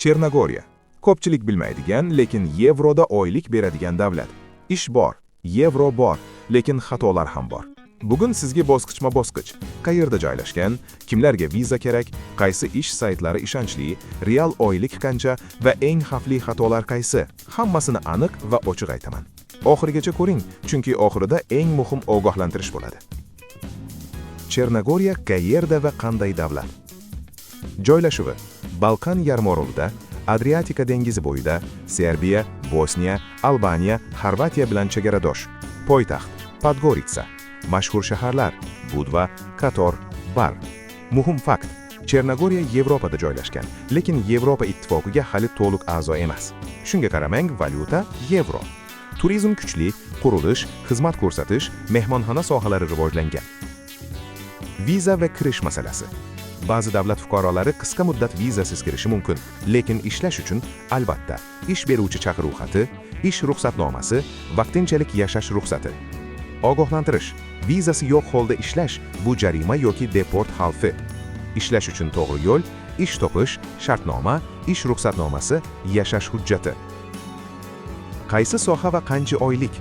Chernogoriya. Ko'pchilik bilmaydigan, lekin yevroda oylik beradigan davlat. Ish bor, yevro bor, lekin xatolar ham bor. Bugun sizga bosqichma-bosqich, qayerda joylashgan, kimlarga viza kerak, qaysi ish saytlari ishonchli, real oylik qancha va eng xavfli xatolar qaysi, hammasini aniq va ochiq aytaman. Oxirigacha ko'ring, chunki oxirida eng muhim ogohlantirish bo'ladi. Chernogoriya qayerda va qanday davlat? Joylashuvi: Balkan yarimorolida, Adriatika dengizi bo'yida, Serbiya, Bosniya, Albaniya, Xorvatiya bilan chegaradosh. Poytaxt: Podgoritsa. Mashhur shaharlar: Budva, Kotor, Bar. Muhim fakt: Chernogoriya Yevropada joylashgan, lekin Yevropa ittifoqiga hali to'liq a'zo emas. Shunga qaramang, valyuta yevro. Turizm kuchli, qurilish, xizmat ko'rsatish, mehmonxona sohalari rivojlangan. Viza va kirish masalasi. Ba'zi davlat fuqarolari qisqa muddat vizasiz kirishi mumkin, lekin ishlash uchun albatta ish beruvchi chaqiruv xati, ish ruxsatnomasi, vaqtinchalik yashash ruxsati. Ogohlantirish: vizasi yo'q holda ishlash bu jarima yoki deport xavfi. Ishlash uchun to'g'ri yo'l: ish topish, shartnoma, ish ruxsatnomasi, yashash hujjati. Qaysi soha va qancha oylik?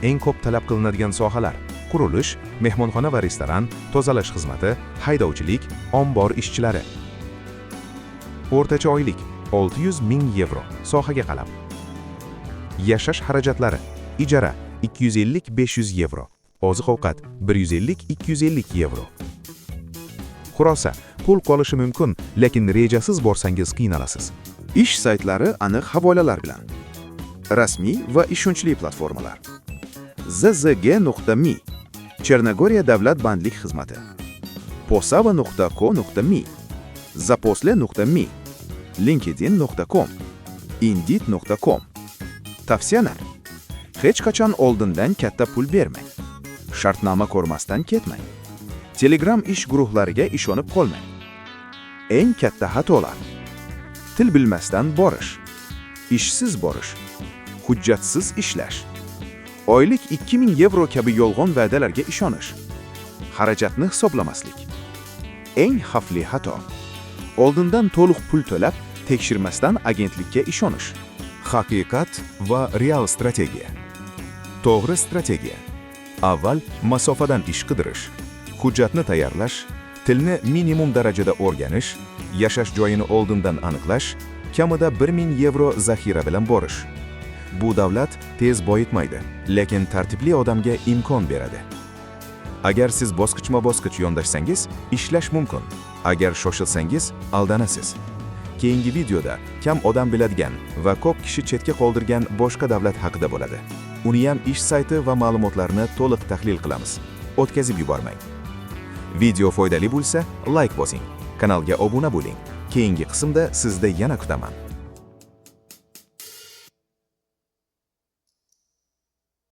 Eng ko'p talab qilinadigan sohalar: qurilish, mehmonxona va restoran, tozalash xizmati, haydovchilik, ombor ishchilari. O'rtacha oylik 600 ming yevro, sohaga qarab. Yashash xarajatlari: ijara 250-500 yevro, oziq-ovqat 150-250 yevro. Xulosa: pul qolishi mumkin, lekin rejasiz borsangiz qiynalasiz. Ish saytlari aniq havolalar bilan. Rasmiy va ishonchli platformalar. zzg.me Chernogoriya davlat bandlik xizmati. posava.co.me zaposle.me linkedin.com indeed.com. Tavsiyalar: hech qachon oldindan katta pul bermang. Shartnoma ko'rmasdan ketmang. Telegram ish guruhlariga ishonib qolmang. Eng katta xatolar: til bilmasdan borish, ishsiz borish, hujjatsiz ishlash, oylik 2000 yevro kabi yolg'on va'dalarga ishonish, xarajatni hisoblamaslik. Eng xavfli xato: oldindan to'liq pul to'lab, tekshirmasdan agentlikka ishonish. Haqiqat va real strategiya. To'g'ri strategiya: avval masofadan ish qidirish, hujjatni tayyorlash, tilni minimum darajada o'rganish, yashash joyini oldindan aniqlash, kamida 1000 yevro zaxira bilan borish. Bu davlat tez boyitmaydi, lekin tartibli odamga imkon beradi. Agar siz bosqichma-bosqich yondashsangiz, ishlash mumkin. Agar shoshilsangiz, aldanasiz. Keyingi videoda kam odam biladigan va ko'p kishi chetga qoldirgan boshqa davlat haqida bo'ladi. Uni ham ish sayti va ma'lumotlarni to'liq tahlil qilamiz. O'tkazib yubormang. Video foydali bo'lsa, like bosing, kanalga obuna bo'ling. Keyingi qismda sizda yana kutaman.